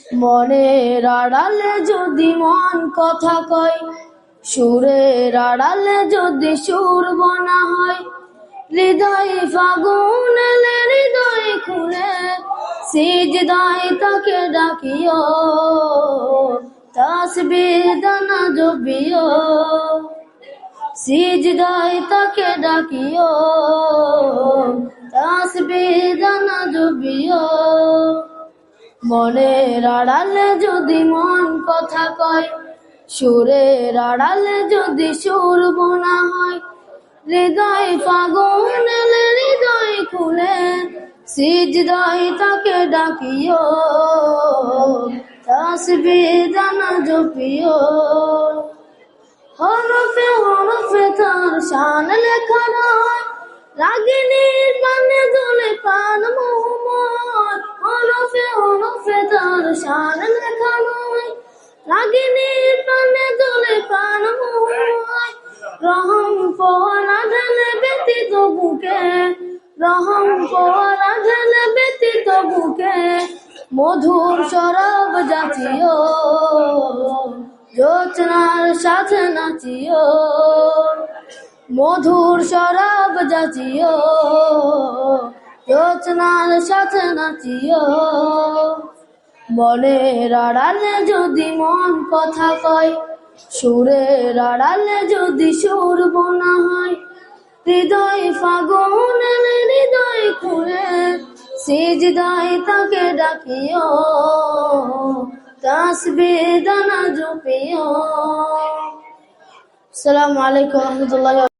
মনের আড়ালে যদি মন কথা কয়, সুরের আড়ালে যদি সুর বনা হয়, হৃদয় ফাগুন এলে হৃদয় খুলে সিজদায় তাকে ডাকিও, তাসবিহ দানা জপিও, সিজদায় তাকে ডাকিও, তাসবিহ দানা জপিও। মনের আড়ালে যদি মন কথা কয়, সুরের আড়ালে যদি সুর বোনা হয়, হৃদয় ফাগুন এলে হৃদয় খুলে সিজদায় তাকে ডাকিও, তাসবিহ দানা জপিও। হরফে হরফে তার শান লেখা নয়, রাগিনীর গানে দোলে প্রাণ মোহময়। হরফে হরফে তার শান লেখা নয়, রাগিনীর গানে দোলে প্রাণ মোহময়। রহম পোহারা ঢেলে ব্যতীত বুকে, রহম পোহারা ঢেলে ব্যতীত বুকে, মধুর শরাব জাতীয়, জোছনার সাথে নাচিও, মধুর শরাব জাতীয়, জোছনার সাথে নাচিও। মনের আড়ালে যদি মন কথা কয়, সুরের আড়ালে যদি সুর বোনা হয়, হৃদয় ফাগুন এলে হৃদয় খুলে সিজদায় তাকে ডাকিও, তাসবিহ দানা জপিও। আসসালামু আলাইকুম ওয়া রাহমাতুল্লাহি।